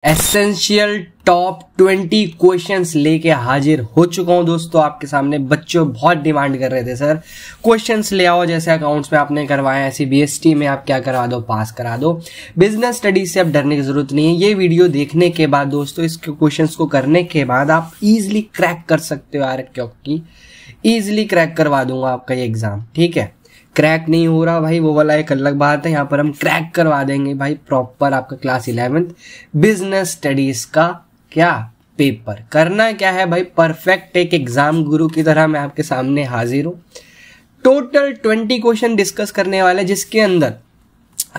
Essential top 20 questions लेके हाजिर हो चुका हूं दोस्तों आपके सामने। बच्चों बहुत डिमांड कर रहे थे सर क्वेश्चंस ले आओ, जैसे अकाउंट्स में आपने करवाया ऐसे बीएसटी में आप क्या करा दो, पास करा दो। बिजनेस स्टडीज से अब डरने की जरूरत नहीं है। ये वीडियो देखने के बाद दोस्तों, इस क्वेश्चंस को करने के बाद आप इजिली क्रैक कर सकते हो यार, क्योंकि इजिली क्रैक करवा दूंगा आपका ये एग्जाम। ठीक है, क्रैक नहीं हो रहा भाई वो वाला एक अलग बात है, यहाँ पर हम क्रैक करवा देंगे भाई प्रॉपर आपका क्लास 11th बिजनेस स्टडीज का क्या पेपर। करना क्या है भाई, परफेक्ट एक एग्जाम गुरु की तरह मैं आपके सामने हाजिर हूँ। टोटल 20 क्वेश्चन डिस्कस करने वाले, जिसके अंदर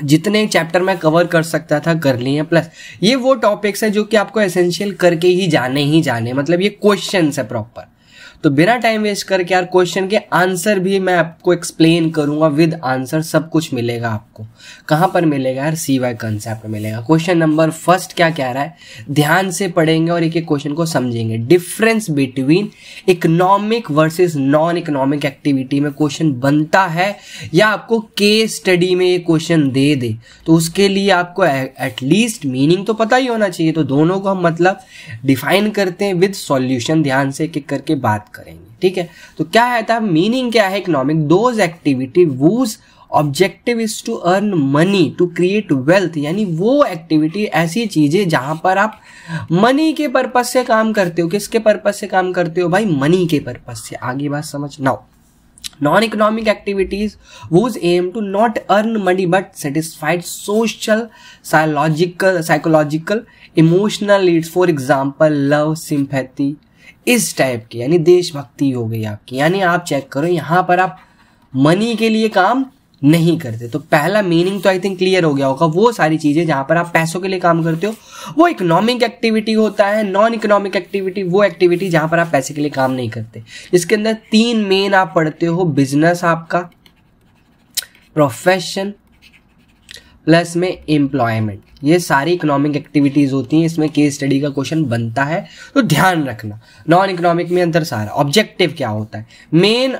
जितने चैप्टर मैं कवर कर सकता था कर लिए, प्लस ये वो टॉपिक्स है जो कि आपको एसेंशियल करके ही जाने, मतलब ये क्वेश्चन है प्रॉपर। तो बिना टाइम वेस्ट करके यार क्वेश्चन के आंसर भी मैं आपको एक्सप्लेन करूंगा विद आंसर, सब कुछ मिलेगा आपको। कहां पर मिलेगा यार, CY कंसेप्ट में मिलेगा। क्वेश्चन नंबर फर्स्ट क्या कह रहा है, ध्यान से पढ़ेंगे और एक एक क्वेश्चन को समझेंगे। Difference between economic versus non economic activity में क्वेश्चन बनता है या आपको केस स्टडी में ये क्वेश्चन दे दे, तो उसके लिए आपको एटलीस्ट मीनिंग तो पता ही होना चाहिए। तो दोनों को हम मतलब डिफाइन करते हैं विद सॉल्यूशन, ध्यान से एक एक करके बात करेंगे। ठीक है, तो क्या है था, मीनिंग क्या है economic, those activity whose objective is to earn money to create wealth, यानी वो एक्टिविटी ऐसी चीजें जहां पर आप मनी के पर्पज से काम करते हो। किसके पर्पज से काम करते हो भाई, मनी के पर्पज से। आगे बात समझ now. Non economic activities whose aim to not earn money but satisfied social, psychological, emotional needs, for example love, sympathy, इस टाइप की, यानी देशभक्ति हो गई आपकी। यानी आप चेक करो यहां पर आप मनी के लिए काम नहीं करते। तो पहला मीनिंग तो आई थिंक क्लियर हो गया होगा। वो सारी चीजें जहां पर आप पैसों के लिए काम करते हो वो इकोनॉमिक एक्टिविटी होता है। नॉन इकोनॉमिक एक्टिविटी वो एक्टिविटी जहां पर आप पैसे के लिए काम नहीं करते। इसके अंदर 3 मेन आप पढ़ते हो, बिजनेस आपका, प्रोफेशन, प्लस में एम्प्लॉयमेंट। ये सारी इकोनॉमिक एक्टिविटीज होती हैं, इसमें केस स्टडी का क्वेश्चन बनता है, तो ध्यान रखना। नॉन इकोनॉमिक में अंदर सारा ऑब्जेक्टिव क्या होता है, main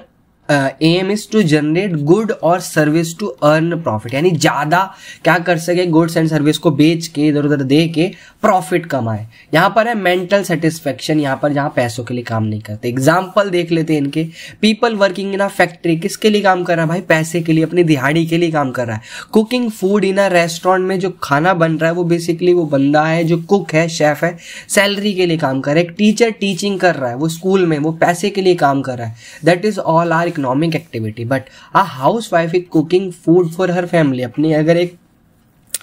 aim is to generate good और सर्विस टू अर्न प्रॉफिट, यानी ज्यादा क्या कर सके, गुड्स एंड सर्विस को बेच के इधर उधर दे के प्रॉफिट कमाए। यहां पर है मेंटल सेटिस्फेक्शन, यहां पर जहां पैसों के लिए काम नहीं करते। एग्जाम्पल देख लेते हैं इनके। People working in a factory, किसके लिए काम कर रहा है भाई, पैसे के लिए, अपनी दिहाड़ी के लिए काम कर रहा है। Cooking food in a restaurant, में जो खाना बन रहा है वो बेसिकली वो बंदा है जो कुक है, शेफ है, सैलरी के लिए काम कर रहा है। एक टीचर टीचिंग कर रहा है, वो स्कूल में वो पैसे के लिए काम कर रहा है। That is all are economic activity. But a housewife is cooking food for her family, अपनी अगर एक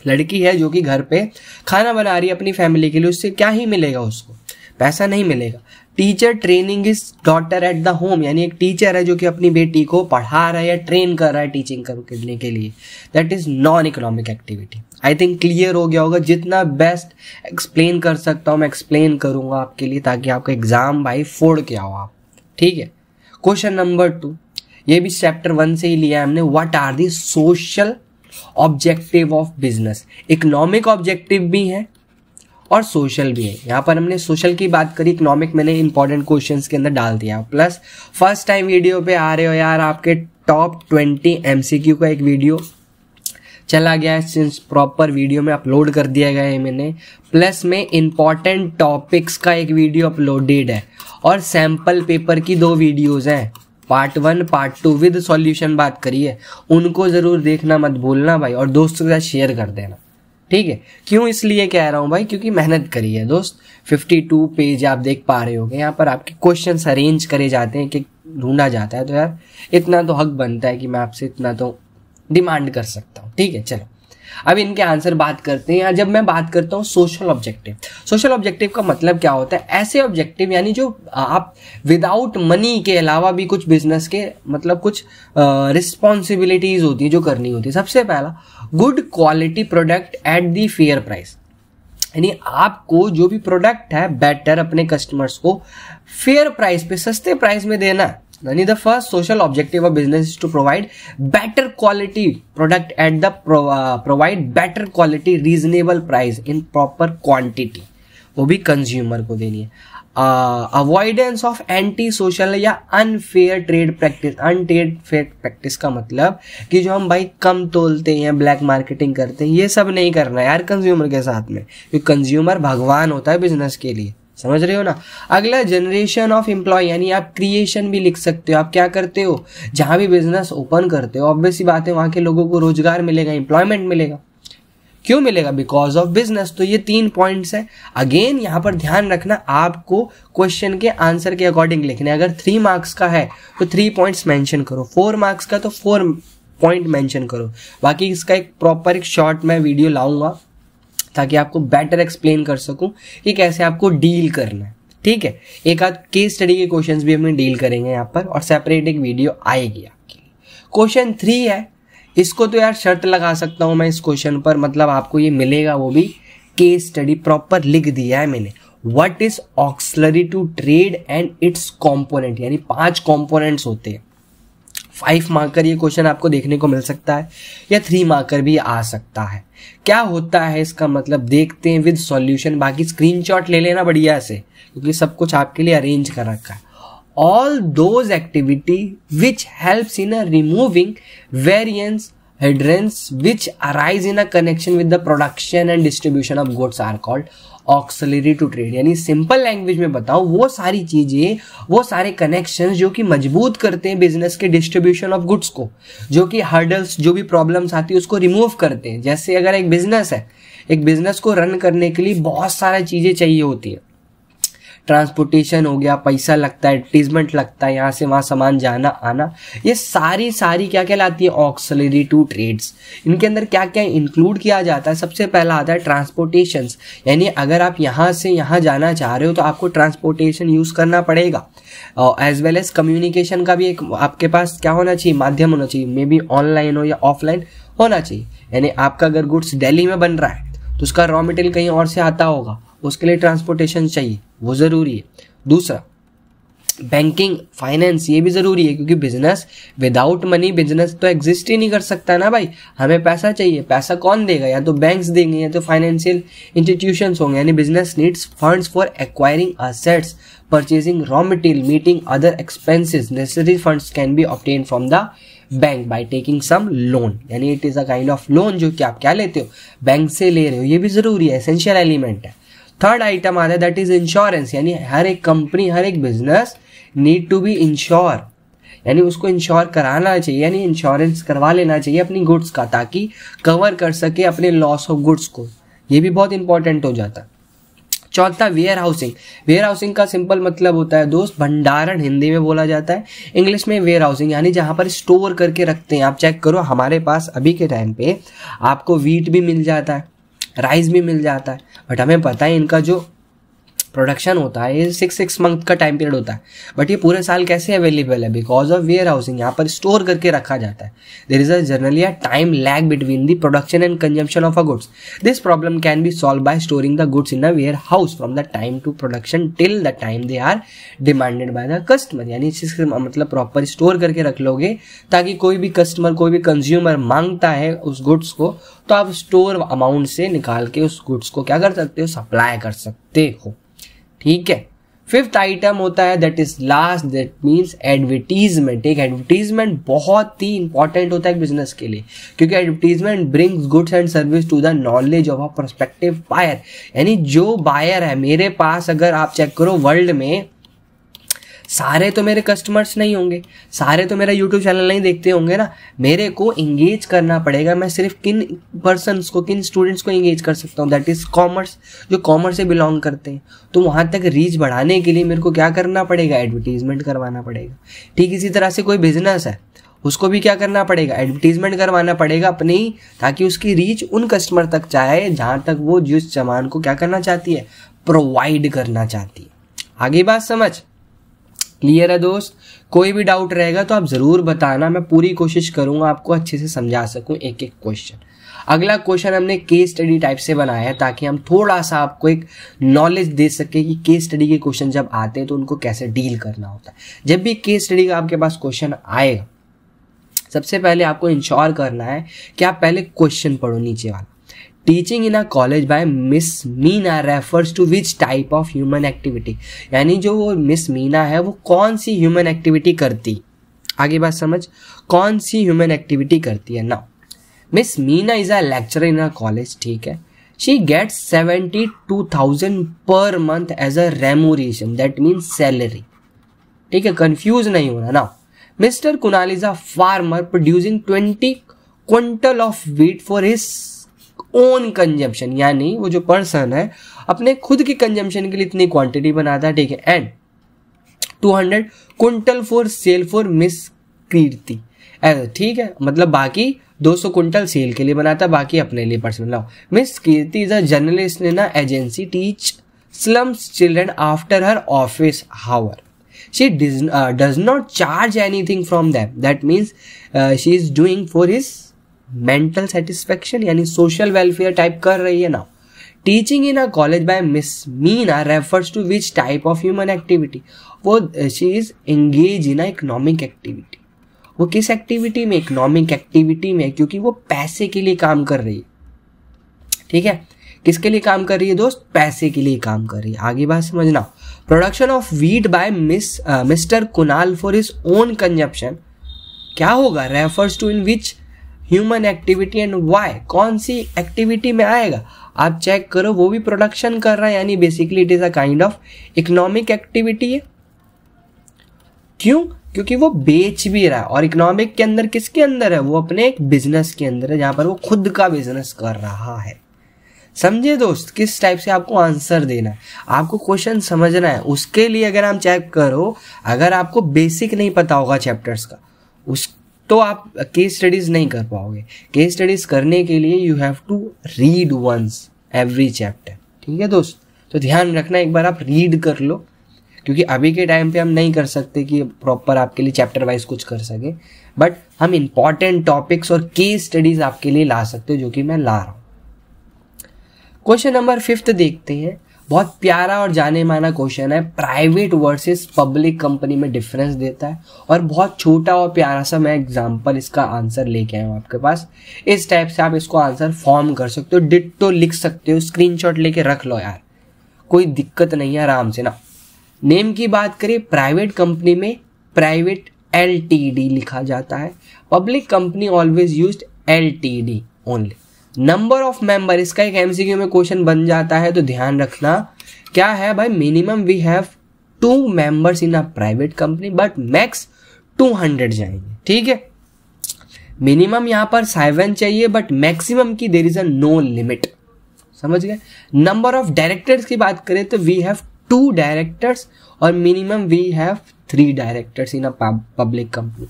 लड़की है जो कि घर पे खाना बना रही है अपनी फैमिली के लिए, उससे क्या ही मिलेगा, उसको पैसा नहीं मिलेगा। Teacher training is daughter at the home, यानी एक टीचर है जो कि अपनी बेटी को पढ़ा रहा है या ट्रेन कर रहा है टीचिंग करने के लिए। That is non economic activity. I think clear हो गया होगा। जितना बेस्ट एक्सप्लेन कर सकता हूं मैं एक्सप्लेन करूंगा आपके लिए, ताकि आपका एग्जाम भाई फोड़ के आओ आप। ठीक है, क्वेश्चन नंबर 2, ये भी चैप्टर 1 से ही लिया है हमने। What are the social objective of business. Economic objective भी है और सोशल भी है। यहां पर हमने सोशल की बात करी, इकोनॉमिक मैंने इंपॉर्टेंट क्वेश्चंस के अंदर डाल दिया। प्लस फर्स्ट टाइम वीडियो पे आ रहे हो यार, आपके टॉप 20 MCQ का एक वीडियो चला गया है, सिंस प्रॉपर वीडियो में अपलोड कर दिया गया है मैंने। प्लस में इंपॉर्टेंट टॉपिक्स का एक वीडियो अपलोडेड है और सैंपल पेपर की 2 वीडियोज हैं, पार्ट 1 पार्ट 2 विद सॉल्यूशन बात करिए। उनको जरूर देखना मत भूलना भाई, और दोस्तों के साथ शेयर कर देना। ठीक है, क्यों इसलिए कह रहा हूं भाई, क्योंकि मेहनत करी है दोस्त। 52 पेज आप देख पा रहे होगे, यहाँ पर आपके क्वेश्चंस अरेंज करे जाते हैं कि ढूंढा जाता है। तो यार इतना तो हक बनता है कि मैं आपसे इतना तो डिमांड कर सकता हूँ। ठीक है, चलो अब इनके आंसर बात करते हैं। जब मैं बात करता हूँ सोशल ऑब्जेक्टिव, सोशल ऑब्जेक्टिव का मतलब क्या होता है, ऐसे ऑब्जेक्टिव यानी जो आप विदाउट मनी के अलावा भी कुछ बिजनेस के मतलब कुछ रिस्पॉन्सिबिलिटीज होती है जो करनी होती है। सबसे पहला, good quality product at the fair price, यानी आपको जो भी प्रोडक्ट है बेटर अपने कस्टमर्स को फेयर प्राइस पे, सस्ते प्राइस में देना है। यानी the first social objective of business is to provide better quality product at the provide better quality reasonable price in proper quantity, वो भी कंज्यूमर को देनी है। अवॉइडेंस ऑफ एंटी सोशल या unfair trade practice. Unfair practice का मतलब कि जो हम भाई कम तोलते हैं, ब्लैक मार्केटिंग करते हैं, ये सब नहीं करना यार कंज्यूमर के साथ में, क्योंकि कंज्यूमर भगवान होता है बिजनेस के लिए, समझ रहे हो ना। अगला जनरेशन ऑफ एम्प्लॉय, यानी आप क्रिएशन भी लिख सकते हो। आप क्या करते हो, जहां भी बिजनेस ओपन करते हो, ऑब्वियस सी बात है वहां के लोगों को रोजगार मिलेगा, एम्प्लॉयमेंट मिलेगा। क्यों मिलेगा, बिकॉज ऑफ बिजनेस। तो ये 3 पॉइंट्स है। अगेन यहाँ पर ध्यान रखना, आपको क्वेश्चन के आंसर के अकॉर्डिंग लिखना है। अगर 3 मार्क्स का है तो 3 पॉइंट्स मेंशन करो, 4 मार्क्स का तो 4 पॉइंट मेंशन करो। बाकी इसका एक प्रॉपर एक शॉर्ट मैं वीडियो लाऊंगा ताकि आपको बेटर एक्सप्लेन कर सकूं कि कैसे आपको डील करना है, ठीक है। एक आध केस स्टडी के क्वेश्चंस भी हम डील करेंगे यहाँ पर, और सेपरेट एक वीडियो आएगी आपके लिए। क्वेश्चन 3 है, इसको तो यार शर्त लगा सकता हूं मैं इस क्वेश्चन पर, मतलब आपको ये मिलेगा, वो भी केस स्टडी प्रॉपर लिख दिया है मैंने। What is auxiliary to trade and its component, यानी 5 कंपोनेंट्स होते हैं। 5 मार्कर ये क्वेश्चन आपको देखने को मिल सकता है, या 3 मार्कर भी आ सकता है। क्या होता है इसका मतलब देखते हैं विद सॉल्यूशन। बाकी स्क्रीनशॉट ले लेना बढ़िया से, क्योंकि सब कुछ आपके लिए अरेंज कर रखा है। All those activity which helps in a removing variance hindrance which arise in a connection with the production and distribution of goods are called auxiliary to trade। यानी सिंपल लैंग्वेज में बताऊं, वो सारी चीजें, वो सारे कनेक्शंस जो कि मजबूत करते हैं बिजनेस के डिस्ट्रीब्यूशन ऑफ गुड्स को, जो कि हर्डल्स, जो भी प्रॉब्लम्स आती है उसको रिमूव करते हैं। जैसे अगर एक बिजनेस है, एक बिजनेस को रन करने के लिए बहुत सारी चीजें चाहिए होती है। ट्रांसपोर्टेशन हो गया, पैसा लगता है, एडवर्टीजमेंट लगता है, यहाँ से वहाँ सामान जाना आना, ये सारी क्या कहलाती है, ऑक्सिलरी टू ट्रेड्स। इनके अंदर क्या क्या इंक्लूड किया जाता है, सबसे पहला आता है ट्रांसपोर्टेशन। यानी अगर आप यहाँ से यहाँ जाना चाह रहे हो तो आपको ट्रांसपोर्टेशन यूज करना पड़ेगा। एज वेल एज कम्युनिकेशन का भी एक आपके पास क्या होना चाहिए, माध्यम होना चाहिए, मे बी ऑनलाइन हो या ऑफलाइन होना चाहिए। यानी आपका अगर गुड्स दिल्ली में बन रहा है तो उसका रॉ मटेरियल कहीं और से आता होगा, उसके लिए ट्रांसपोर्टेशन चाहिए, वो जरूरी है। दूसरा, बैंकिंग, फाइनेंस, ये भी जरूरी है, क्योंकि बिजनेस विदाउट मनी बिजनेस तो एग्जिस्ट ही नहीं कर सकता ना भाई। हमें पैसा चाहिए, पैसा कौन देगा, या तो बैंक्स देंगे या तो फाइनेंशियल इंस्टीट्यूशंस होंगे। यानी business needs funds for acquiring assets, purchasing raw material, meeting other expenses. Necessary funds can be obtain from the bank by taking some loan. यानी it is a kind of loan जो कि आप क्या लेते हो, bank से ले रहे हो। ये भी जरूरी है, एसेंशियल एलिमेंट है। थर्ड आइटम आता है दैट इज इंश्योरेंस। यानी हर एक कंपनी, हर एक business need to be insure, यानी उसको इंश्योर कराना चाहिए, यानी इंश्योरेंस करवा लेना चाहिए अपनी गुड्स का, ताकि कवर कर सके अपने लॉस ऑफ गुड्स को। ये भी बहुत इंपॉर्टेंट हो जाता है। चौथा, वेयर हाउसिंग। वेयर हाउसिंग का सिंपल मतलब होता है दोस्त भंडारण, हिंदी में बोला जाता है, इंग्लिश में वेयर हाउसिंग, यानी जहां पर स्टोर करके रखते हैं। आप चेक करो, हमारे पास अभी के टाइम पे आपको व्हीट भी मिल जाता है, राइस भी मिल जाता है, बट हमें पता है इनका जो प्रोडक्शन होता है ये 6 मंथ का टाइम पीरियड होता है, बट ये पूरे साल कैसे अवेलेबल है, बिकॉज ऑफ वेयर हाउसिंग। यहाँ पर स्टोर करके रखा जाता है। There is a generally a time lag between the production and consumption of a goods. This problem can be solve by storing the goods in a warehouse from the time to production till the time they are demanded by the customer. यानी मतलब proper store करके रख लोगे, ताकि कोई भी customer, कोई भी कंज्यूमर मांगता है उस गुड्स को, तो आप स्टोर अमाउंट से निकाल के उस गुड्स को क्या कर सकते हो, सप्लाई कर सकते हो। ठीक है। फिफ्थ आइटम होता है that is last, that means advertisement. एक एडवर्टीजमेंट बहुत ही इंपॉर्टेंट होता है बिजनेस के लिए, क्योंकि advertisement brings goods and service to the knowledge of a prospective buyer. यानी जो बायर है मेरे पास, अगर आप चेक करो वर्ल्ड में, सारे तो मेरे कस्टमर्स नहीं होंगे, सारे तो मेरा यूट्यूब चैनल नहीं देखते होंगे ना। मेरे को इंगेज करना पड़ेगा। मैं सिर्फ किन पर्सन्स को, किन स्टूडेंट्स को इंगेज कर सकता हूँ, दैट इज कॉमर्स, जो कॉमर्स से बिलोंग करते हैं। तो वहां तक रीच बढ़ाने के लिए मेरे को क्या करना पड़ेगा, एडवर्टीजमेंट करवाना पड़ेगा। ठीक इसी तरह से कोई बिजनेस है, उसको भी क्या करना पड़ेगा, एडवर्टीजमेंट करवाना पड़ेगा अपनी, ताकि उसकी रीच उन कस्टमर तक जाए जहां तक वो जिस सामान को क्या करना चाहती है, प्रोवाइड करना चाहती है। आगे बात समझ क्लियर है दोस्त? कोई भी डाउट रहेगा तो आप जरूर बताना, मैं पूरी कोशिश करूंगा आपको अच्छे से समझा सकूं एक एक क्वेश्चन। अगला क्वेश्चन हमने केस स्टडी टाइप से बनाया है, ताकि हम थोड़ा सा आपको एक नॉलेज दे सके कि केस स्टडी के क्वेश्चन जब आते हैं तो उनको कैसे डील करना होता है। जब भी केस स्टडी का आपके पास क्वेश्चन आएगा, सबसे पहले आपको इंश्योर करना है कि आप पहले क्वेश्चन पढ़ो नीचे वाला। Teaching in a college by miss Meena refers to which type of human activity, यानी जो वो मिस मीना है वो कौन सी ह्यूमन एक्टिविटी करती, आगे बात समझ, कौन सी ह्यूमन एक्टिविटी करती है ना। Miss Meena is a lecturer in a college, ठीक है, she gets 72,000 per month as a remuneration, that means salary, ठीक है, कंफ्यूज नहीं होना ना। Mister Kunal is a farmer producing 20 quintal of wheat for his own consumption, यानी वो जो पर्सन है अपने खुद की कंजम्पशन के लिए इतनी क्वांटिटी बनाता है, ठीक है, and 200 quintal for sale for miss Kirti, ठीक है, मतलब बाकी 200 क्विंटल सेल के लिए बनाता, बाकी अपने लिए personal. Now miss Kirti is a journalist in a agency teach slums children after her office hour. She does not charge anything from them. That means she is doing for his mental satisfaction, यानी social welfare type कर रही है ना. Teaching in a college by Miss Meena refers to which type of human activity? वो she is engaged in a economic activity. वो किस activity में? Economic activity में, क्योंकि वो पैसे के लिए काम कर रही है. ठीक है, किसके लिए काम कर रही है दोस्त? पैसे के लिए काम कर रही है. आगे बात समझना. Production of wheat by mister Kunal for his own consumption क्या होगा? Refers to in which human activity and why. कौन सी एक्टिविटी में आएगा? आप चेक करो, वो भी प्रोडक्शन कर रहा है, यानी basically it is a kind of economic activity है. क्यों? क्योंकि वो बेच भी रहा है. और इकोनॉमिक के अंदर किसके अंदर है? वो अपने एक बिजनेस के अंदर है, जहां पर वो खुद का बिजनेस कर रहा है. समझे दोस्त, किस टाइप से आपको आंसर देना है, आपको क्वेश्चन समझना है. उसके लिए अगर हम चेक करो, अगर आपको बेसिक नहीं पता होगा चैप्टर्स का, उस तो आप केस स्टडीज नहीं कर पाओगे. केस स्टडीज करने के लिए you have to read once every chapter. ठीक है दोस्त, तो ध्यान रखना, एक बार आप रीड कर लो, क्योंकि अभी के टाइम पे हम नहीं कर सकते कि प्रॉपर आपके लिए चैप्टर वाइज कुछ कर सके, बट हम इंपॉर्टेंट टॉपिक्स और केस स्टडीज आपके लिए ला सकते हो, जो कि मैं ला रहा हूं. क्वेश्चन नंबर 5 देखते हैं. बहुत प्यारा और जाने माना क्वेश्चन है. प्राइवेट वर्सेस पब्लिक कंपनी में डिफरेंस देता है, और बहुत छोटा और प्यारा सा मैं एग्जांपल इसका आंसर लेके आया हूं आपके पास. इस टाइप से आप इसको आंसर फॉर्म कर सकते हो, डिट्टो लिख सकते हो, स्क्रीनशॉट लेके रख लो यार, कोई दिक्कत नहीं है, आराम से ना. नेम की बात करें, प्राइवेट कंपनी में प्राइवेट LTD लिखा जाता है. Public company always used LTD only. Number of member, इसका एक MCQ में क्वेश्चन बन जाता है, तो ध्यान रखना क्या है भाई. Minimum we have 2 members in a private company, but max 200 जाएंगे. ठीक है, मिनिमम यहां पर 7 चाहिए, बट मैक्सिमम की there is a no limit. समझ गए. नंबर ऑफ डायरेक्टर्स की बात करें तो वी हैव 2 डायरेक्टर्स, और minimum we have 3 directors in a public company.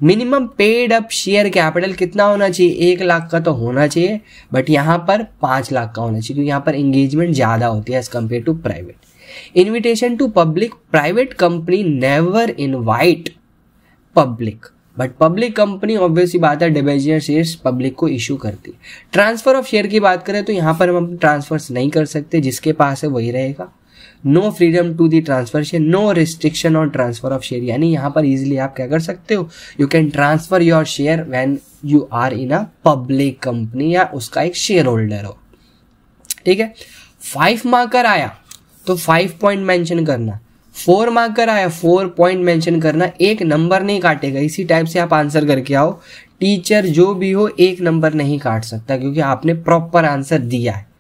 Minimum paid up share capital कितना होना चाहिए? 1 लाख का तो होना चाहिए, बट यहाँ पर 5 लाख का होना चाहिए, क्योंकि यहाँ पर एंगेजमेंट ज्यादा होती है as compare to private. Invitation to public, private company never invite public, but public company obviously बात है डिबेंचर शेयर्स पब्लिक को इशू करती है. ट्रांसफर ऑफ शेयर की बात करें तो यहाँ पर हम ट्रांसफर नहीं कर सकते, जिसके पास है वही रहेगा. No freedom to the transfer share, no restriction on transfer of share, यानी यहाँ पर इजिली आप क्या कर सकते हो, you can transfer your share when you are in a public company, या उसका एक शेयर होल्डर हो. ठीक है. 5 मार्कर आया तो 5 पॉइंट मेंशन करना. 4 मार्कर आया 4 पॉइंट मेंशन करना. एक नंबर नहीं काटेगा. इसी टाइप से आप आंसर करके आओ. टीचर जो भी हो एक नंबर नहीं काट सकता, क्योंकि आपने प्रॉपर आंसर दिया है.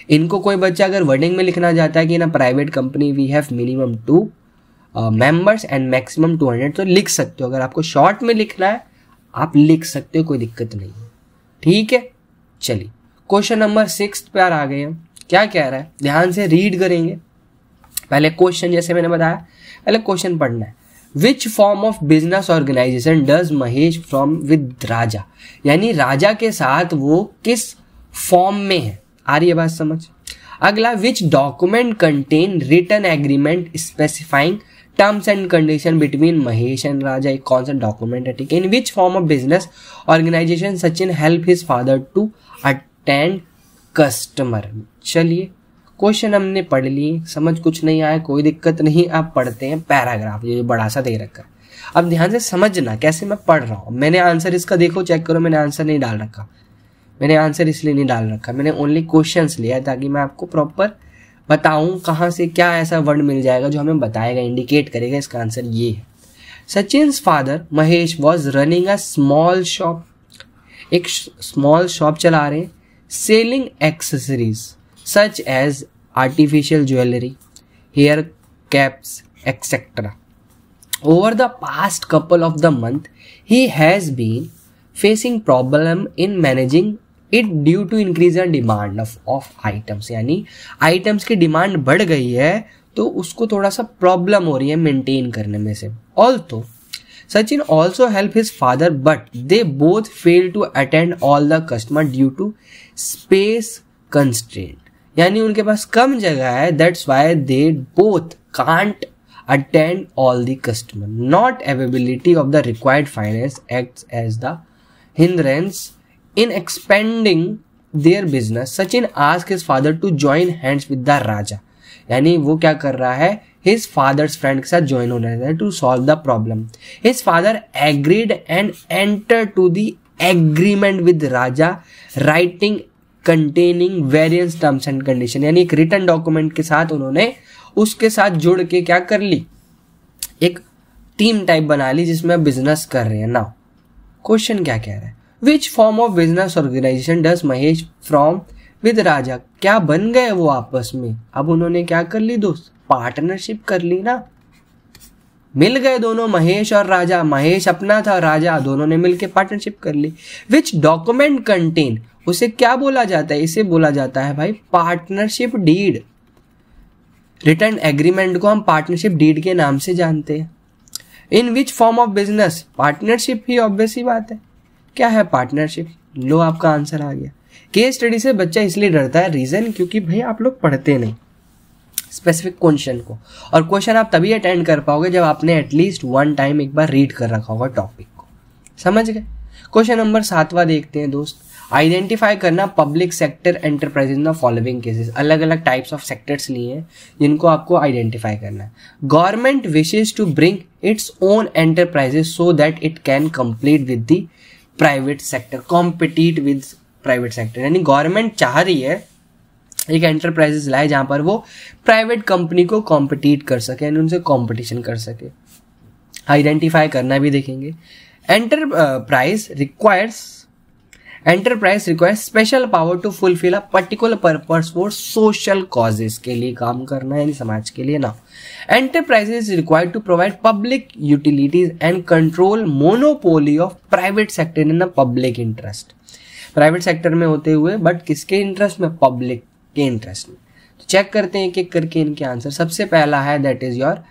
इनको कोई बच्चा अगर वर्डिंग में लिखना चाहता है कि ना private company we have minimum 2 members and maximum 200, तो लिख सकते हो. अगर आपको शॉर्ट में लिखना है आप लिख सकते हो, कोई दिक्कत नहीं है. ठीक है, चलिए क्वेश्चन नंबर 6 पर आ गए हम. क्या कह रहा है, ध्यान से रीड करेंगे. पहले क्वेश्चन, जैसे मैंने बताया, पहले क्वेश्चन पढ़ना है. Which form of business organisation does Mahesh from with Raja, यानी राजा के साथ वो किस फॉर्म में है. आ रही है बात समझ. अगला, which document contain written agreement specifying terms and condition between Mahesh and Raja. एक कौन सा डॉक्यूमेंट है. ठीक है. In which form of business organisation Sachin help his father to attend customer. चलिए क्वेश्चन हमने पढ़ लिए, समझ कुछ नहीं आया कोई दिक्कत नहीं, आप पढ़ते हैं पैराग्राफ, ये बड़ा सा दे रखा है. अब ध्यान से समझना कैसे मैं पढ़ रहा हूं. मैंने आंसर इसका देखो, चेक करो, मैंने आंसर नहीं डाल रखा. मैंने आंसर इसलिए नहीं डाल रखा, मैंने ओनली क्वेश्चंस लिया ताकि मैं आपको प्रॉपर बताऊं कहाँ से क्या ऐसा वर्ड मिल जाएगा जो हमें बताएगा, इंडिकेट करेगा इसका आंसर ये है। Sachin's father Mahesh was running a small shop, एक स्मॉल शॉप चला रहे, selling accessories such as artificial jewellery, hair caps etcetera. Over the past couple of the month, he has been facing problem in managing it due to increase in demand of items। यानी items की demand बढ़ गई है तो उसको थोड़ा सा problem हो रही है मेंटेन करने में से। Although Sachin also helped his father, but they both failed to attend all the customer due to space constraint। यानी उनके पास कम जगह है, that's why they both can't attend all the customer। Not availability of the required finance acts as the hindrance in expanding their business। Sachin asked his father to join hands with the Raja। यानी वो क्या कर रहा है, his father's friend के साथ join होने रहा है to solve the problem। His father agreed and entered to the agreement with Raja, writing containing various terms and conditions। यानी एक written document के साथ उन्होंने उसके साथ जुड़ के क्या कर ली, एक टीम टाइप बना ली जिसमें बिजनेस कर रहे हैं। नाउ क्वेश्चन क्या कह रहा है, which form of business organisation does Mahesh from with Raja. क्या बन गए वो आपस में, अब उन्होंने क्या कर ली दोस्त, पार्टनरशिप कर ली ना, मिल गए दोनों महेश और राजा, महेश अपना था, राजा, दोनों ने मिलके पार्टनरशिप कर ली। विच डॉक्यूमेंट कंटेन, उसे क्या बोला जाता है, इसे बोला जाता है भाई पार्टनरशिप डीड। रिटर्न एग्रीमेंट को हम पार्टनरशिप डीड के नाम से जानते हैं। In which form of business, partnership ही ऑब्वियस ही बात है, क्या है पार्टनरशिप, लो आपका आंसर आ गया। केस स्टडी से बच्चा इसलिए डरता है, रीजन क्योंकि भाई आप लोग पढ़ते नहीं स्पेसिफिक क्वेश्चन को, और क्वेश्चन आप तभी अटेंड कर पाओगे जब आपने एटलीस्ट वन टाइम एक बार रीड कर रखा होगा टॉपिक को, समझ गए। क्वेश्चन नंबर 7वां देखते हैं दोस्त, आइडेंटिफाई करना public sector enterprise in the following cases. अलग अलग टाइप्स ऑफ सेक्टर्स लिए हैं जिनको आपको आइडेंटिफाई करना है। Government wishes to bring its own enterprises so that it can compete with the private sector, compete with private sector. यानी government चाह रही है एक एंटरप्राइजेस लाए जहां पर वो प्राइवेट कंपनी को कॉम्पिटिट कर सके, यानी उनसे कॉम्पिटिशन कर सके। आइडेंटिफाई करना भी देखेंगे। Enterprise requires special power to fulfil a particular purpose for social causes, के लिए काम करना है यानी समाज के लिए ना। Enterprises required to provide public utilities and control monopoly of private sector in the public interest. Private sector में होते हुए बट किसके इंटरेस्ट में, पब्लिक के इंटरेस्ट में। तो चेक करते हैं एक एक करके इनके आंसर। सबसे पहला है that is your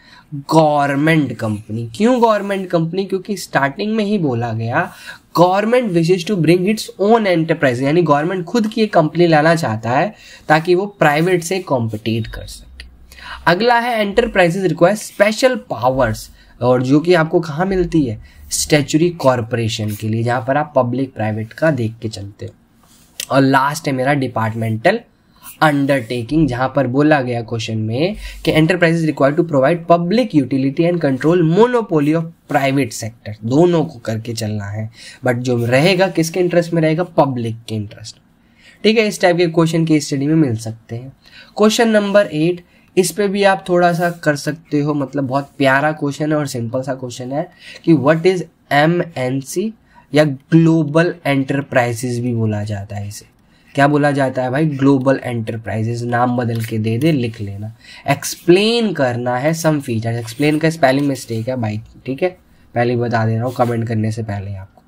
government company. क्यों गवर्नमेंट कंपनी, क्योंकि स्टार्टिंग में ही बोला गया government wishes to bring its own enterprise, यानी गवर्नमेंट खुद की एक कंपनी लाना चाहता है ताकि वो प्राइवेट से कॉम्पिटिट कर सके। अगला है एंटरप्राइजेस रिक्वायर स्पेशल पावर्स, और जो कि आपको कहाँ मिलती है, स्टैच्यूटरी कॉर्पोरेशन के लिए, जहां पर आप पब्लिक प्राइवेट का देख के चलते हो। और लास्ट है मेरा डिपार्टमेंटल अंडरटेकिंग, जहां पर बोला गया क्वेश्चन में कि enterprises require to provide public utility and control monopoly of private sector, दोनों को करके चलना है, बट जो रहेगा किसके इंटरेस्ट में रहेगा, पब्लिक के इंटरेस्ट में। ठीक है, इस टाइप के क्वेश्चन की स्टडी में मिल सकते हैं। क्वेश्चन नंबर 8, इस पे भी आप थोड़ा सा कर सकते हो, मतलब बहुत प्यारा क्वेश्चन है और सिंपल सा क्वेश्चन है कि व्हाट इज MNC या ग्लोबल एंटरप्राइजेस भी बोला जाता है। इसे क्या बोला जाता है भाई, ग्लोबल एंटरप्राइजेस, नाम बदल के दे दे, लिख लेना। एक्सप्लेन करना है सम फीचर्स, एक्सप्लेन का स्पेलिंग मिस्टेक है भाई, ठीक है, पहले बता दे रहा हूँ कमेंट करने से पहले आपको।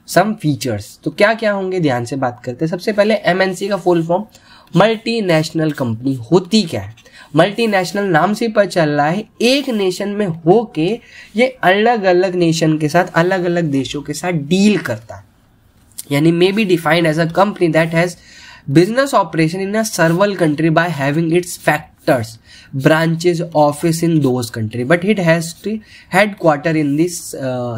सम फीचर्स तो क्या क्या होंगे, ध्यान से बात करते हैं। सबसे पहले MNC का फुल फॉर्म मल्टीनेशनल कंपनी होती क्या है। मल्टीनेशनल नाम से पता चल रहा है एक नेशन में होके ये अलग अलग नेशन के साथ, अलग अलग देशों के साथ डील करता है, यानी may be defined as a company that has business operation in a several country by having its factors, branches, office in those country, but it has to headquarter in this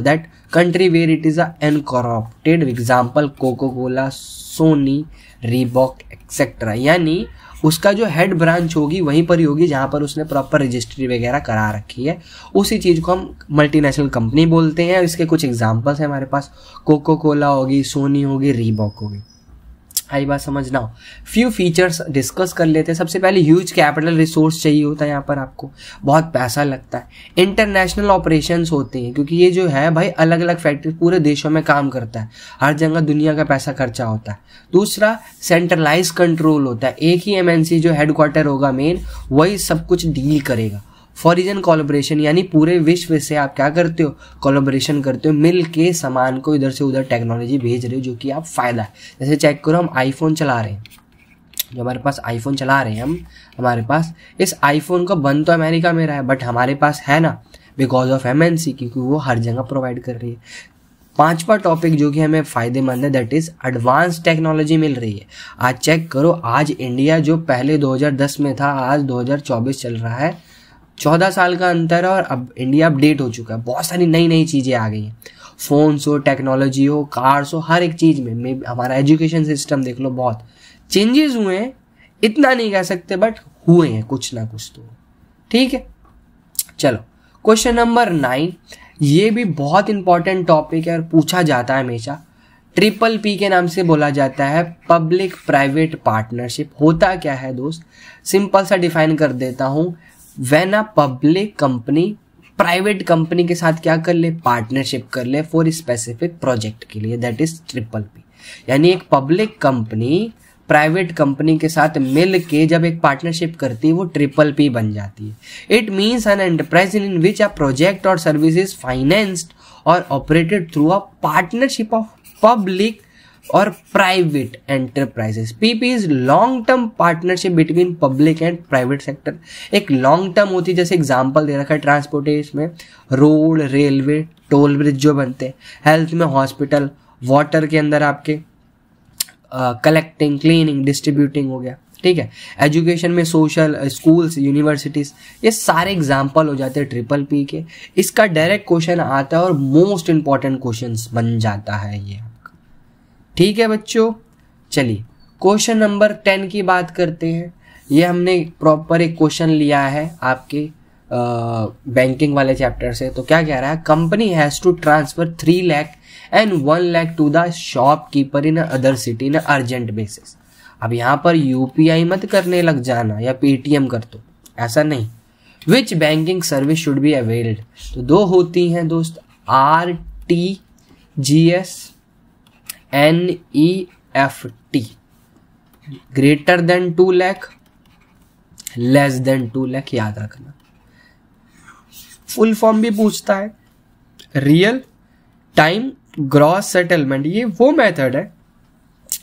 that country where it is a incorporated, example Coca-Cola, Sony, Reebok etc. यानी उसका जो head branch होगी वहीं पर ही होगी जहां पर उसने प्रॉपर रजिस्ट्री वगैरह करा रखी है, उसी चीज को हम मल्टीनेशनल कंपनी बोलते हैं। इसके कुछ एग्जांपल्स हैं हमारे पास, कोको कोला होगी, सोनी होगी, रीबॉक होगी। आई बात समझना हो। फ्यू फीचर्स डिस्कस कर लेते हैं। सबसे पहले ह्यूज कैपिटल रिसोर्स चाहिए होता है, यहाँ पर आपको बहुत पैसा लगता है। इंटरनेशनल ऑपरेशंस होते हैं, क्योंकि ये जो है भाई अलग अलग फैक्ट्री पूरे देशों में काम करता है, हर जगह दुनिया का पैसा खर्चा होता है। दूसरा, सेंट्रलाइज कंट्रोल होता है, एक ही एमएनसी जो हेडक्वार्टर होगा मेन, वही सब कुछ डील करेगा। फॉरिजन कोलैबोरेशन, यानी पूरे विश्व से आप क्या करते हो, कोलैबोरेशन करते हो, मिल के सामान को इधर से उधर टेक्नोलॉजी भेज रहे हो, जो कि आप फायदा है। जैसे चेक करो, हम आईफोन चला रहे हैं, जो हमारे पास आईफोन चला रहे हैं हम, हमारे पास इस आईफोन का बन तो अमेरिका में रहा है, बट हमारे पास है ना बिकॉज ऑफ एमएनसी, क्योंकि वो हर जगह प्रोवाइड कर रही है। पांचवा टॉपिक जो कि हमें फायदेमंद है, दैट इज एडवांस टेक्नोलॉजी मिल रही है। आज चेक करो, आज इंडिया जो पहले 2010 में था, आज 2024 चल रहा है, 14 साल का अंतर है, और अब इंडिया अपडेट हो चुका है, बहुत सारी नई नई चीज़ें आ गई हैं। फोन्स हो, टेक्नोलॉजी हो, कार्स हो, हर एक चीज़ में हमारा एजुकेशन सिस्टम देख लो, बहुत चेंजेस हुए हैं। इतना नहीं कह सकते बट हुए हैं कुछ ना कुछ तो, ठीक है। चलो क्वेश्चन नंबर 9, ये भी बहुत इंपॉर्टेंट टॉपिक है और पूछा जाता है हमेशा। ट्रिपल पी के नाम से बोला जाता है, पब्लिक प्राइवेट पार्टनरशिप। होता क्या है दोस्त, सिंपल सा डिफाइन कर देता हूँ। When a public company private company के साथ क्या कर ले, पार्टनरशिप कर ले फॉर स्पेसिफिक प्रोजेक्ट के लिए, दैट इज ट्रिपल पी। यानी एक पब्लिक कंपनी प्राइवेट कंपनी के साथ मिल के जब एक पार्टनरशिप करती है, वो ट्रिपल पी बन जाती है। It means an enterprise in which a project और सर्विस इज फाइनेंस्ड और operated through a partnership of public और private enterprises. PP is long term partnership between public and private sector. एक long term होती है, जैसे example दे रखा है transportation में, रोड, रेलवे, टोल ब्रिज जो बनते हैं, हेल्थ में हॉस्पिटल, वाटर के अंदर आपके कलेक्टिंग, क्लीनिंग, डिस्ट्रीब्यूटिंग हो गया, ठीक है। एजुकेशन में सोशल, स्कूल्स, यूनिवर्सिटीज, ये सारे एग्जाम्पल हो जाते हैं ट्रिपल पी के। इसका डायरेक्ट क्वेश्चन आता है और मोस्ट इंपॉर्टेंट क्वेश्चन बन जाता है ये आपका, ठीक है बच्चों। चलिए क्वेश्चन नंबर 10 की बात करते हैं। ये हमने प्रॉपर एक क्वेश्चन लिया है आपके बैंकिंग वाले चैप्टर से। तो क्या कह रहा है, company has to transfer 3 lakh and 1 lakh to the shopkeeper in other city in urgent basis. अब यहाँ पर यूपीआई मत करने लग जाना या पेटीएम कर दो, ऐसा नहीं। Which banking service should be availed, तो 2 होती हैं दोस्त, RTGS, NEFT। Greater than 2 lakh, less than 2 lakh, याद रखना। फुल फॉर्म भी पूछता है, रियल टाइम ग्रॉस सेटलमेंट। ये वो मेथड है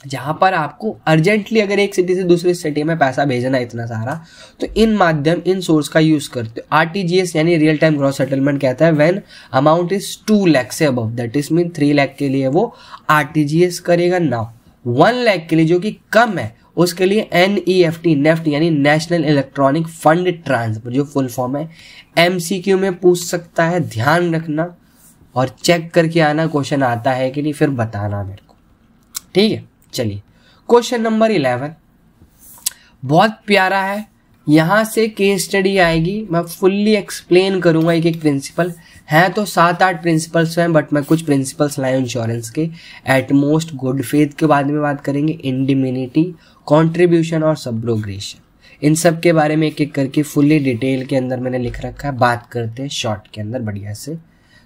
जहां पर आपको अर्जेंटली अगर एक सिटी से दूसरी सिटी में पैसा भेजना है इतना सारा, तो इन माध्यम, इन सोर्स का यूज करते हो। RTGS यानी रियल टाइम ग्रॉस सेटलमेंट कहता है व्हेन अमाउंट इज 2 लाख से above, that is mean 3 lakh के लिए वो RTGS करेगा। नाउ 1 लाख के लिए जो कि कम है, उसके लिए NEFT, नेफ्ट यानी नेशनल इलेक्ट्रॉनिक फंड ट्रांसफर, जो फुल फॉर्म है। MCQ में पूछ सकता है, ध्यान रखना और चेक करके आना क्वेश्चन आता है कि नहीं, फिर बताना मेरे को, ठीक है। चलिए क्वेश्चन नंबर 11 बहुत प्यारा है। यहां से केस स्टडी आएगी, मैं फुल्ली एक्सप्लेन करूंगा एक एक प्रिंसिपल है। तो 7-8 प्रिंसिपल्स हैं, बट मैं कुछ प्रिंसिपल्स लाया इंश्योरेंस के। एटमोस्ट, गुड फेथ के बाद में बात करेंगे, इंडिमिनिटी, कॉन्ट्रीब्यूशन और सब्रोगेशन। इन सब के बारे में एक एक करके फुल्ली डिटेल के अंदर मैंने लिख रखा है। बात करते हैं शॉर्ट के अंदर, बढ़िया से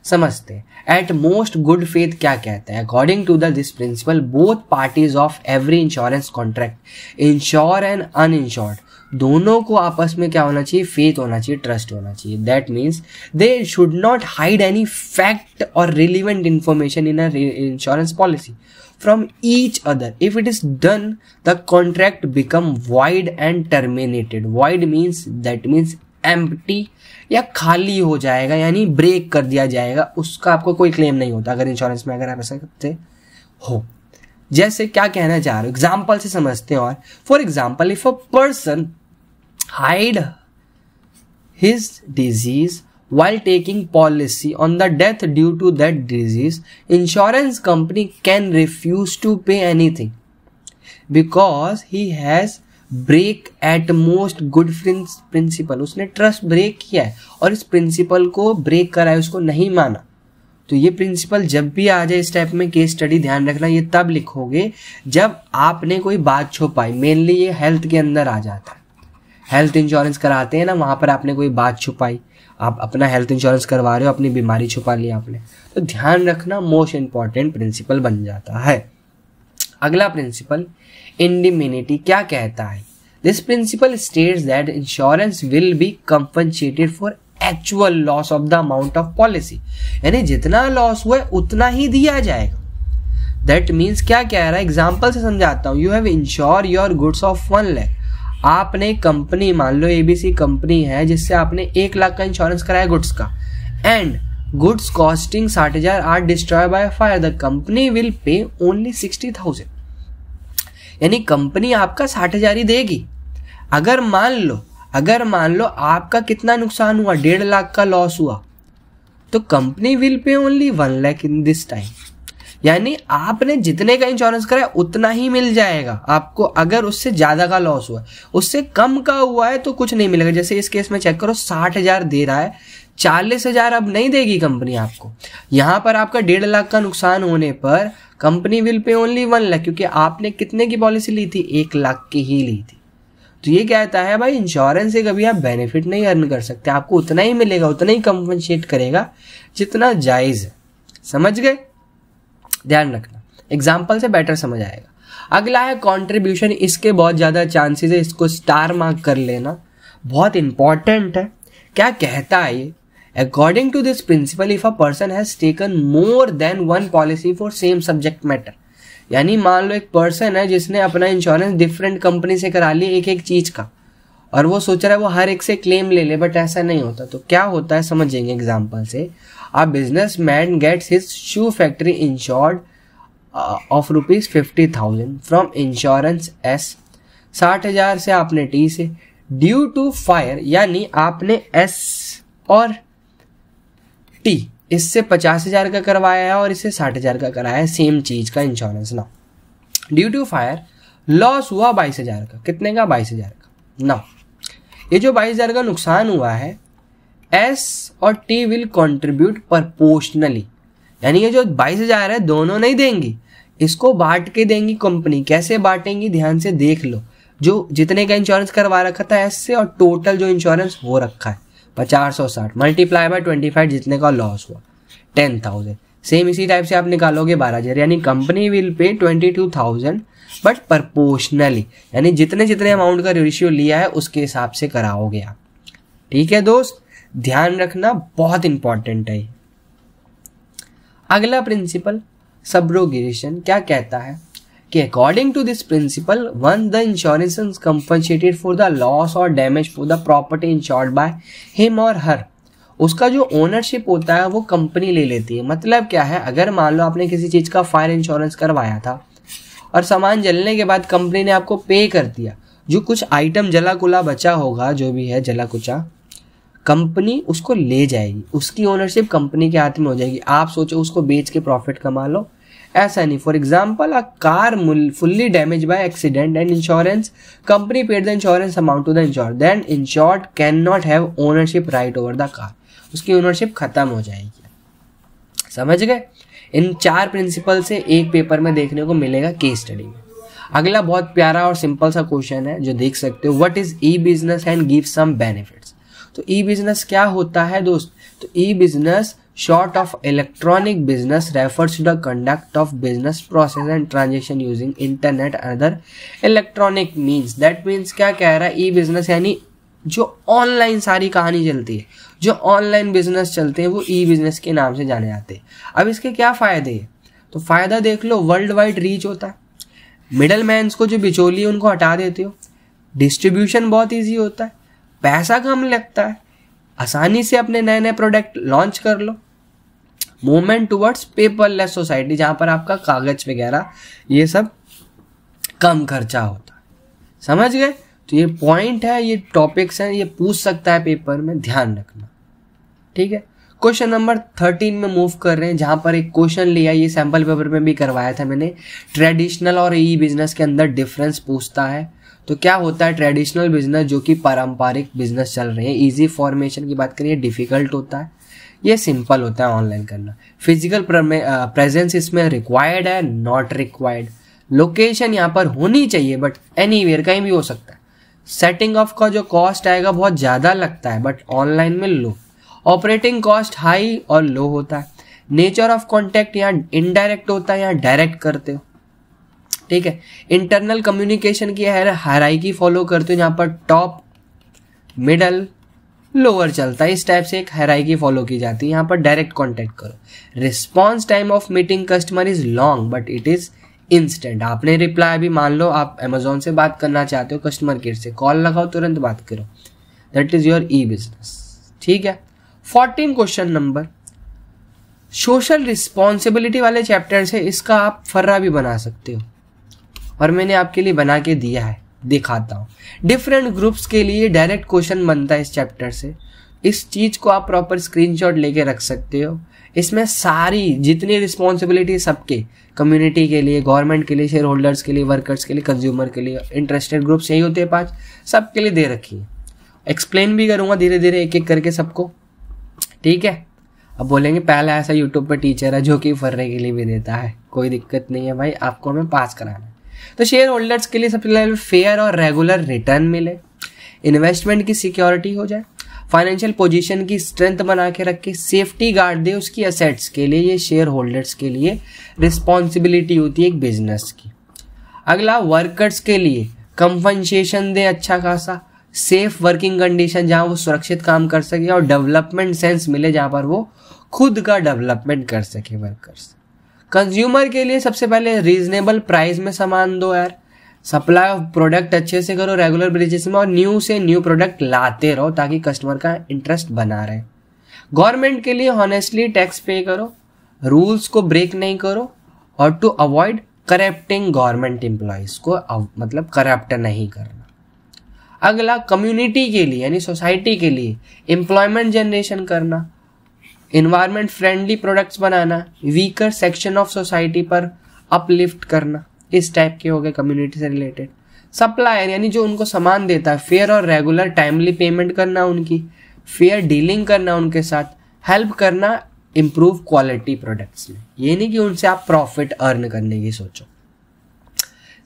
समझते हैं। एट मोस्ट गुड फेथ क्या कहता है, according to this principle both parties of every insurance contract, insure and uninsured, दोनों को आपस में क्या होना चाहिए, फेथ होना चाहिए, ट्रस्ट होना चाहिए। That means they should not hide any fact और relevant information in a insurance policy from each other. If it is done, the contract become void and terminated. Void means, that means empty या खाली हो जाएगा, यानी break कर दिया जाएगा, उसका आपको कोई क्लेम नहीं होता अगर इंश्योरेंस में, अगर आप ऐसा करते हो। जैसे क्या कहना चाह रहे हो, एग्जाम्पल से समझते हैं। और for example, if a person hide his disease while taking policy on the death due to that disease, insurance company can refuse to pay anything because he has break at most good principle. उसने trust break किया है और इस principal को break करा है, उसको नहीं माना, तो तो ये प्रिंसिपल जब भी आ जाए इस टाइप में केस स्टडी, ध्यान रखना ये तब लिखोगे जब आपने कोई बात छुपाई। मेनली ये हेल्थ के अंदर आ जाता है, हेल्थ इंश्योरेंस कराते हैं ना, वहाँ पर आपने कोई बात छुपाई, आप अपना हेल्थ इंश्योरेंस करवा रहे हो, अपनी बीमारी छुपा ली आपने, तो ध्यान रखना मोस्ट इंपॉर्टेंट प्रिंसिपल बन जाता है। अगला प्रिंसिपल इंडिमिनिटी क्या कहता है? This principle states that insurance will be compensated for actual loss of the amount of policy, यानी जितना लॉस हुआ है उतना ही दिया जाएगा। दैट मीन्स क्या कह रहा है, एग्जाम्पल से समझाता हूँ। You have ensure your goods of 1 lakh. आपने कंपनी, मान लो ABC कंपनी है जिससे आपने 1 लाख का इंश्योरेंस कराया गुड्स का, and goods costing 60,000 are destroy by fire, the company will pay only 60,000, यानी कंपनी आपका 60,000 ही देगी। अगर मान लो आपका कितना नुकसान हुआ, 1.5 लाख का लॉस हुआ, तो company will pay only 1 lakh in this time, यानी आपने जितने का इंश्योरेंस कराया उतना ही मिल जाएगा आपको। अगर उससे ज्यादा का लॉस हुआ, उससे कम का हुआ है तो कुछ नहीं मिलेगा। जैसे इस केस में चेक करो, 60,000 दे रहा है, 40,000 अब नहीं देगी कंपनी आपको। यहां पर आपका 1.5 लाख का नुकसान होने पर company will pay only 1 lakh, क्योंकि आपने कितने की पॉलिसी ली थी? 1 लाख की ही ली थी। तो ये कहता है भाई इंश्योरेंस से कभी आप बेनिफिट नहीं अर्न कर सकते, आपको उतना ही मिलेगा, उतना ही कंपनसेट करेगा जितना जायज है। समझ गए? ध्यान रखना, एग्जाम्पल से बेटर समझ आएगा। अगला है कंट्रीब्यूशन, इसके बहुत ज्यादा चांसेस है, इसको स्टार मार्क कर लेना, बहुत इंपॉर्टेंट है। क्या कहता है ये? According to this principle if a person has taken more than 1 policy for same subject matter, यानी मान लो एक पर्सन है जिसने अपना इंश्योरेंस डिफरेंट कंपनी से करा लिया एक चीज का, और वो सोच रहा है वो हर एक से क्लेम ले ले, बट ऐसा नहीं होता। तो क्या होता है समझेंगे एग्जांपल से। A businessman gets his shoe factory insured of ₹50,000 from insurance S, 60,000 से आपने टी से, ड्यू टू फायर, यानी आपने एस और टी इससे 50,000 का करवाया है और इससे 60,000 का कराया है, सेम चीज का इंश्योरेंस ना। ड्यू टू फायर लॉस हुआ 22,000 का, कितने का? 22,000 का ना। ये जो 22,000 का नुकसान हुआ है, एस और टी विल कंट्रीब्यूट प्रोपोर्शनली, यानी ये जो 22,000 है दोनों नहीं देंगी, इसको बांट के देंगी कंपनी। कैसे बांटेंगी ध्यान से देख लो। जो जितने का इंश्योरेंस करवा रखा था एस से, और टोटल जो इंश्योरेंस हो रखा है 50 और 60 मल्टीप्लाई बाय 25, जितने का लॉस हुआ 10,000। सेम इसी टाइप से आप निकालोगे 12,000, यानी कंपनी विल पे 22,000 बट प्रोपोर्शनली, यानी जितने जितने अमाउंट का रेशियो लिया है उसके हिसाब से कराओगे आप। ठीक है दोस्त, ध्यान रखना, बहुत इंपॉर्टेंट है। अगला प्रिंसिपल सब्रोगेशन क्या कहता है कि according to this principle one the insurance is compensated for the loss और damage for the property insured by him और हर, उसका जो ओनरशिप होता है वो कंपनी ले लेती है। मतलब क्या है, अगर मान लो आपने किसी चीज का फायर इंश्योरेंस करवाया था और सामान जलने के बाद कंपनी ने आपको पे कर दिया, जो कुछ आइटम जला कुला बचा होगा, जो भी है जला कुचा, कंपनी उसको ले जाएगी, उसकी ओनरशिप कंपनी के हाथ में हो जाएगी। आप सोचो उसको बेच के प्रॉफिट कमा लो, ऐसा नहीं। For example, a car fully damage by accident and insurance company paid the insurance amount to the insured, then insured can not have ownership right over the car, उसकी ओनरशिप खत्म हो जाएगी। समझ गए? इन 4 प्रिंसिपल से एक पेपर में देखने को मिलेगा केस स्टडी में। अगला बहुत प्यारा और सिंपल सा क्वेश्चन है जो देख सकते हो, what is e business and give some benefits. तो ई बिजनेस क्या होता है दोस्त? तो e business short of electronic business refers to the conduct of business process and transaction using internet and other electronic means। that means क्या कह रहा है, ई बिजनेस यानी जो ऑनलाइन सारी कहानी चलती है, जो ऑनलाइन बिजनेस चलते हैं वो ई बिजनेस के नाम से जाने जाते हैं। अब इसके क्या फायदे हैं? तो फायदा देख लो, वर्ल्ड वाइड रीच होता है, मिडल मैन्स को जो बिचौली उनको हटा देते हो, डिस्ट्रीब्यूशन बहुत ईजी होता है, पैसा कम लगता है, आसानी से अपने नए नए प्रोडक्ट लॉन्च कर लो, मूवमेंट टुवर्ड्स पेपरलेस सोसाइटी जहां पर आपका कागज वगैरह ये सब कम खर्चा होता है। समझ गए? तो ये पॉइंट है, ये टॉपिक्स हैं, ये पूछ सकता है पेपर में, ध्यान रखना। ठीक है, क्वेश्चन नंबर 13 में मूव कर रहे हैं, जहां पर एक क्वेश्चन लिया, ये सैंपल पेपर में भी करवाया था मैंने, ट्रेडिशनल और ई बिजनेस के अंदर डिफरेंस पूछता है। तो क्या होता है, ट्रेडिशनल बिजनेस जो कि पारंपरिक बिजनेस चल रहे हैं, इजी फॉर्मेशन की बात करिए डिफिकल्ट होता है, ये सिंपल होता है ऑनलाइन करना। फिजिकल प्रेजेंस इसमें रिक्वायर्ड है, नॉट रिक्वायर्ड। लोकेशन यहाँ पर होनी चाहिए बट एनीवेयर कहीं भी हो सकता है। सेटिंग ऑफ का जो कॉस्ट आएगा बहुत ज़्यादा लगता है बट ऑनलाइन में लो। ऑपरेटिंग कॉस्ट हाई और लो होता है। नेचर ऑफ कॉन्टैक्ट यहाँ इनडायरेक्ट होता है, यहाँ डायरेक्ट करते हो, ठीक है। इंटरनल कम्युनिकेशन की हायरार्की फॉलो करते हो, यहाँ पर टॉप मिडल लोअर चलता है, इस टाइप से एक हायरार्की फॉलो की जाती है। यहाँ पर डायरेक्ट कॉन्टैक्ट करो। Response time of meeting customer is long but it is instant. आपने रिप्लाई भी, मान लो आप अमेजोन से बात करना चाहते हो, कस्टमर केयर से कॉल लगाओ, तुरंत बात करो, that is your E business, ठीक है। 14 क्वेश्चन नंबर, सोशल रिस्पॉन्सिबिलिटी वाले चैप्टर से इसका आप फर्रा भी बना सकते हो और मैंने आपके लिए बना के दिया है, दिखाता हूँ। डिफरेंट ग्रुप्स के लिए डायरेक्ट क्वेश्चन बनता है इस चैप्टर से। इस चीज को आप प्रॉपर स्क्रीनशॉट लेके रख सकते हो। इसमें सारी जितनी रिस्पॉन्सिबिलिटी सबके, कम्युनिटी के लिए, गवर्नमेंट के लिए, शेयर होल्डर्स के लिए, वर्कर्स के लिए, कंज्यूमर के लिए, इंटरेस्टेड ग्रुप्स यही होते हैं 5, सबके लिए दे रखी है। एक्सप्लेन भी करूंगा धीरे धीरे एक एक करके सबको, ठीक है। अब बोलेंगे पहला ऐसा यूट्यूब पर टीचर है जो कि फर्रे के लिए भी देता है, कोई दिक्कत नहीं है भाई, आपको हमें पास कराना है। तो शेयर होल्डर्स के लिए सबसे पहले फेयर और रेगुलर रिटर्न मिले, इन्वेस्टमेंट की सिक्योरिटी हो जाए, फाइनेंशियल पोजीशन की स्ट्रेंथ बना के रखे, सेफ्टी गार्ड दे उसकी एसेट्स के लिए, ये शेयर होल्डर्स के लिए रिस्पॉन्सिबिलिटी होती है एक बिजनेस की। अगला, वर्कर्स के लिए कंपनसेशन दे अच्छा खासा, सेफ वर्किंग कंडीशन जहां वो सुरक्षित काम कर सके और डेवलपमेंट सेंस मिले जहां पर वो खुद का डेवलपमेंट कर सके वर्कर्स। कंज्यूमर के लिए सबसे पहले रीजनेबल प्राइस में सामान दो यार, सप्लाई ऑफ प्रोडक्ट अच्छे से करो रेगुलर बेसिस में और न्यू से न्यू प्रोडक्ट लाते रहो ताकि कस्टमर का इंटरेस्ट बना रहे। गवर्नमेंट के लिए हॉनेस्टली टैक्स पे करो, रूल्स को ब्रेक नहीं करो और to avoid corrupting government employees को, मतलब करप्ट नहीं करना। अगला, कम्युनिटी के लिए यानी सोसाइटी के लिए एम्प्लॉयमेंट जनरेशन करना, environment friendly products banana, weaker section of society पर अपलिफ्ट करना, इस टाइप के हो गए कम्युनिटी से रिलेटेड। सप्लायर यानी जो उनको सामान देता है, फेयर और रेगुलर टाइमली पेमेंट करना उनकी, फेयर डीलिंग करना उनके साथ, हेल्प करना इम्प्रूव क्वालिटी प्रोडक्ट्स में, ये नहीं कि उनसे आप प्रॉफिट अर्न करने की सोचो।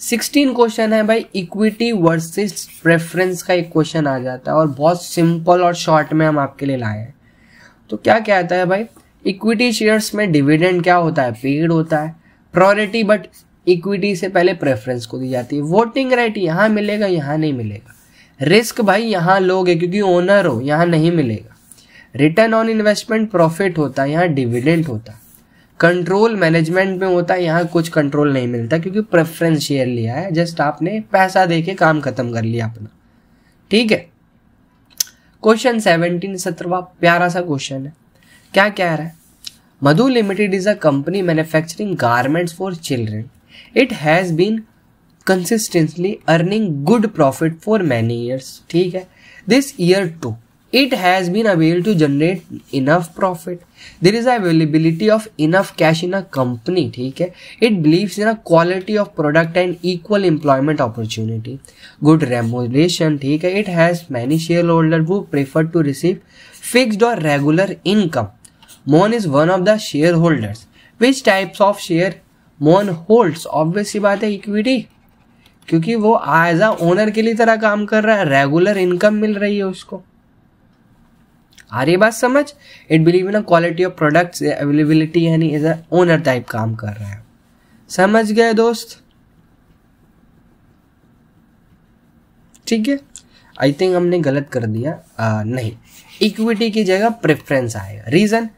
16 क्वेश्चन है भाई, इक्विटी वर्सेस प्रेफरेंस का एक क्वेश्चन आ जाता है और बहुत सिंपल और शॉर्ट में हम आपके लिए लाए हैं। तो क्या कहता है भाई, इक्विटी शेयर्स में डिविडेंड क्या होता है, पेड होता है, प्रायोरिटी बट इक्विटी से पहले प्रेफरेंस को दी जाती है, वोटिंग राइट यहाँ मिलेगा यहाँ नहीं मिलेगा, रिस्क भाई यहाँ लोगे क्योंकि ओनर हो, यहाँ नहीं मिलेगा, रिटर्न ऑन इन्वेस्टमेंट प्रॉफिट होता है, यहाँ डिविडेंड होता है, कंट्रोल मैनेजमेंट में होता है, यहाँ कुछ कंट्रोल नहीं मिलता क्योंकि प्रेफरेंस शेयर लिया है, जस्ट आपने पैसा देके काम खत्म कर लिया अपना, ठीक है। क्वेश्चन 17 17वां प्यारा सा क्वेश्चन है, क्या कह रहा है, Madhu limited is a company manufacturing garments for children, it has been consistently earning good profit for many years, ठीक है। This year too it has been able to generate enough profit, there is availability of enough cash in a company, ठीक है। It believes in a quality of product and equal employment opportunity, good remuneration, ठीक है। It has many shareholders who prefer to receive fixed or regular income. Mohan is one of the shareholders. Which types of share Mohan holds? Obvious सी बात है equity, क्योंकि वो as a owner के लिए तरह काम कर रहा है, रेगुलर इनकम मिल रही है उसको। आ रही बात समझ? It believe in a quality of products availability, यानी एज अ ओनर टाइप काम कर रहा है। समझ गए दोस्त? ठीक है, आई थिंक हमने गलत कर दिया, नहीं, इक्विटी की जगह प्रेफरेंस आएगा। Reason,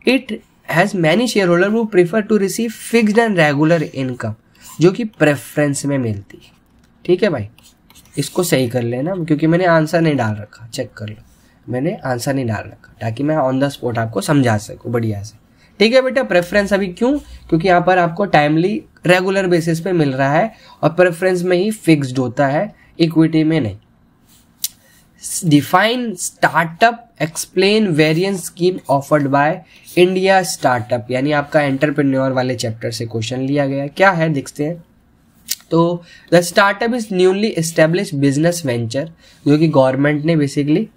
it has many shareholder who prefer to receive fixed and regular income, जो कि प्रेफरेंस में मिलती है। ठीक है भाई, इसको सही कर लेना क्योंकि मैंने आंसर नहीं डाल रखा, चेक कर लो, मैंने आंसर नहीं डाल रखा ताकि मैं ऑन द स्पॉट आपको समझा सकूं बढ़िया से। ठीक है बेटा, प्रेफरेंस अभी क्यों? क्योंकि यहाँ पर आपको टाइमली रेगुलर बेसिस पे मिल रहा है और प्रेफरेंस में ही फिक्स्ड होता है, इक्विटी में नहीं। Define startup, explain variance scheme offered by India startup, यानी आपका एंटरप्रेन्योर वाले चैप्टर से क्वेश्चन लिया गया। क्या है देखते हैं। तो the startup is newly establish business venture, जो कि गवर्नमेंट ने बेसिकली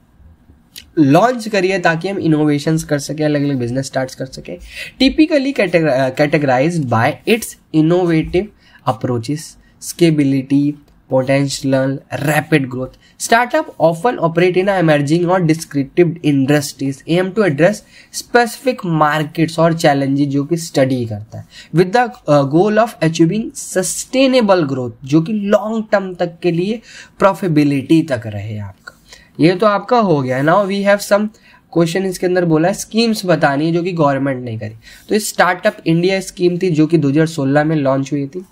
लॉन्च करी है ताकि हम इनोवेशंस कर सके, अलग अलग बिजनेस स्टार्ट कर सके। Typically categorised by its innovative approaches, scalability, potential, rapid growth. Startup often operate in emerging or disruptive industries, aim to address specific markets और challenges जो कि study करता है, with the goal of achieving sustainable growth, जो कि long term तक के लिए profitability तक रहे आपका। ये तो आपका हो गया। Now we have some question इसके अंदर बोला है स्कीम्स बतानी है जो कि गवर्नमेंट नहीं करी। तो इस स्टार्टअप इंडिया स्कीम थी जो कि 2016 में लॉन्च हुई थी।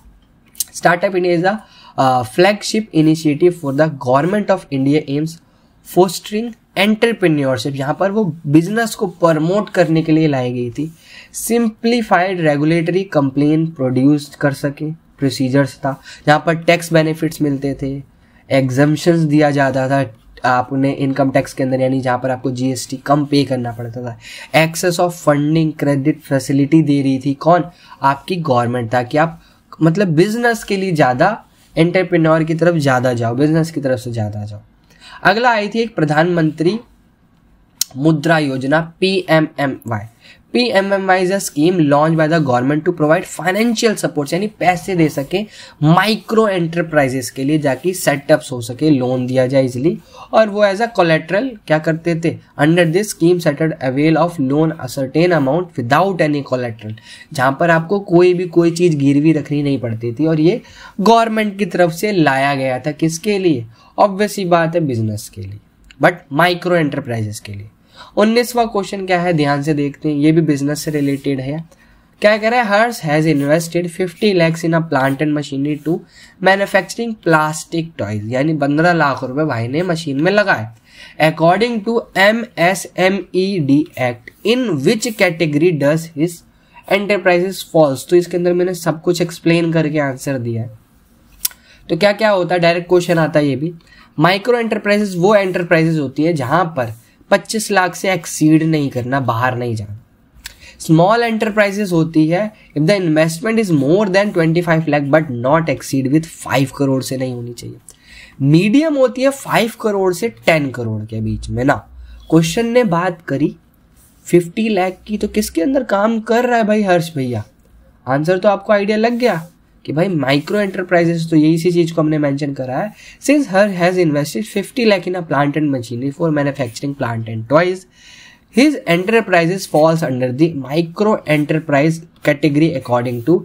Startup India is a flagship initiative for the government of India, AIIMS fostering entrepreneurship. यहाँ पर वो बिजनेस को प्रमोट करने के लिए लाई गई थी। सिंप्लीफाइड रेगुलेटरी कंप्लेन प्रोड्यूस कर सके प्रोसीजर्स था, जहाँ पर टैक्स बेनिफिट्स मिलते थे, एग्जम्पशंस दिया जाता था आपने इनकम टैक्स के अंदर, यानी जहाँ पर आपको जीएसटी कम पे करना पड़ता था। Access of funding credit facility दे रही थी कौन? आपकी गवर्नमेंट, ताकि आप मतलब बिजनेस के लिए ज़्यादा एंटरप्रेन्योर की तरफ ज़्यादा जाओ, बिजनेस की तरफ से ज़्यादा जाओ। अगला आई थी एक प्रधानमंत्री मुद्रा Yojana PMMY। PMMY is a scheme launch by the government to provide financial support, यानी पैसे दे सके माइक्रो एंटरप्राइजेस के लिए, जाकि सेटअप्स हो सके, लोन दिया जाए इजिली। और वो एज अ कोलेट्रल क्या करते थे? Under this scheme settled avail of loan a certain amount without any collateral, जहाँ पर आपको कोई चीज़ गिरवी रखनी नहीं पड़ती थी। और ये गवर्नमेंट की तरफ से लाया गया था, किसके लिए? ऑब्वियस ही बात है, बिजनेस के लिए, बट माइक्रो एंटरप्राइजेस के लिए। 19वां क्वेश्चन क्या है, ध्यान से देखते हैं, ये भी बिजनेस से रिलेटेड है। क्या कह रहा है? Harsh has invested 50 lakhs in a plant and machinery to manufacturing plastic toys, यानी 15 लाख रुपए भाई ने मशीन में लगाए। According to MSMED act, in which category does his enterprises falls? तो इसके अंदर मैंने सब कुछ एक्सप्लेन करके आंसर दिया है। तो क्या क्या होता है, डायरेक्ट क्वेश्चन आता है ये भी। माइक्रो एंटरप्राइजेस वो एंटरप्राइजेस होती है जहां पर 25 लाख से एक्सीड नहीं करना, बाहर नहीं जाना। स्मॉल एंटरप्राइजेस होती है if the investment is more than 25 lakh but not exceed with 5 crore से नहीं होनी चाहिए। मीडियम होती है 5 करोड़ से 10 करोड़ के बीच में ना। क्वेश्चन ने बात करी 50 लाख की, तो किसके अंदर काम कर रहा है भाई? हर्ष भैया। आंसर तो आपको आइडिया लग गया कि भाई माइक्रो एंटरप्राइजेस, तो यही सी चीज को हमने मेंशन करा है। Since her has invested 50 lakh in a plant and machinery for manufacturing plant and toys, his enterprises falls under the micro enterprise category according to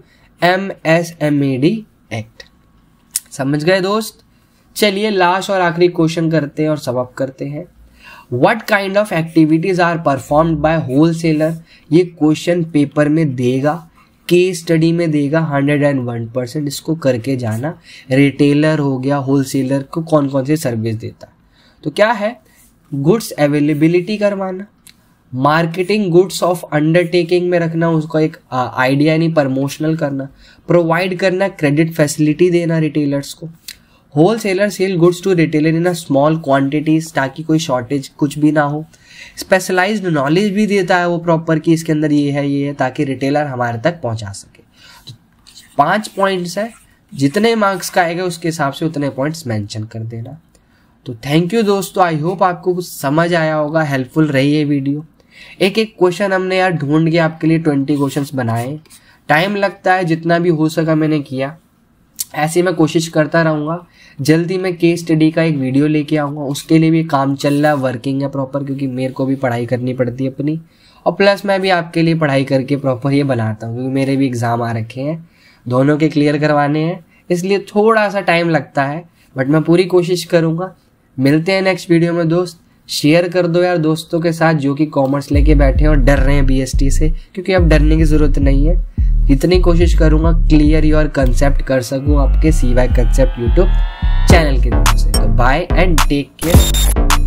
MSMED act. समझ गए दोस्त? चलिए लास्ट और आखिरी क्वेश्चन करते हैं और समाप्त करते हैं। What kind of activities are performed by wholesaler? ये क्वेश्चन पेपर में देगा, केस स्टडी में देगा 101%, इसको करके जाना। रिटेलर हो गया, होलसेलर को कौन कौन से सर्विस देता है? तो क्या है? गुड्स अवेलेबिलिटी करवाना, मार्केटिंग गुड्स ऑफ अंडरटेकिंग में रखना, उसको एक आइडिया यानी प्रमोशनल करना, प्रोवाइड करना, क्रेडिट फैसिलिटी देना रिटेलर्स को। Wholesaler sell goods to retailer in a small quantities, ताकि कोई शॉर्टेज कुछ भी ना हो। स्पेशलाइज्ड नॉलेज भी देता है वो प्रॉपर कि इसके अंदर ये है, ताकि रिटेलर हमारे तक पहुंचा सके। तो 5 पॉइंट्स है, जितने मार्क्स का आएगा उसके हिसाब से उतने पॉइंट्स मेंशन कर देना। तो थैंक यू दोस्तों, आई होप आपको कुछ समझ आया होगा, हेल्पफुल रही है वीडियो। एक क्वेश्चन हमने यार ढूंढ के आपके लिए 20 क्वेश्चंस बनाए। टाइम लगता है, जितना भी हो सका मैंने किया। ऐसे मैं कोशिश करता रहूँगा। जल्दी मैं केस स्टडी का एक वीडियो लेके आऊँगा, उसके लिए भी काम चल रहा है, वर्किंग है प्रॉपर, क्योंकि मेरे को भी पढ़ाई करनी पड़ती है अपनी, और प्लस मैं भी आपके लिए पढ़ाई करके प्रॉपर ये बनाता हूँ, क्योंकि मेरे भी एग्ज़ाम आ रखे हैं, दोनों के क्लियर करवाने हैं, इसलिए थोड़ा सा टाइम लगता है, बट मैं पूरी कोशिश करूँगा। मिलते हैं नेक्स्ट वीडियो में दोस्त। शेयर कर दो यार दोस्तों के साथ जो कि कॉमर्स लेके बैठे हैं और डर रहे हैं BST से, क्योंकि अब डरने की ज़रूरत नहीं है। इतनी कोशिश करूँगा क्लियर योर कंसेप्ट कर सकूँ आपके CY कंसेप्ट यूट्यूब चैनल की तरफ से। तो बाय एंड टेक केयर।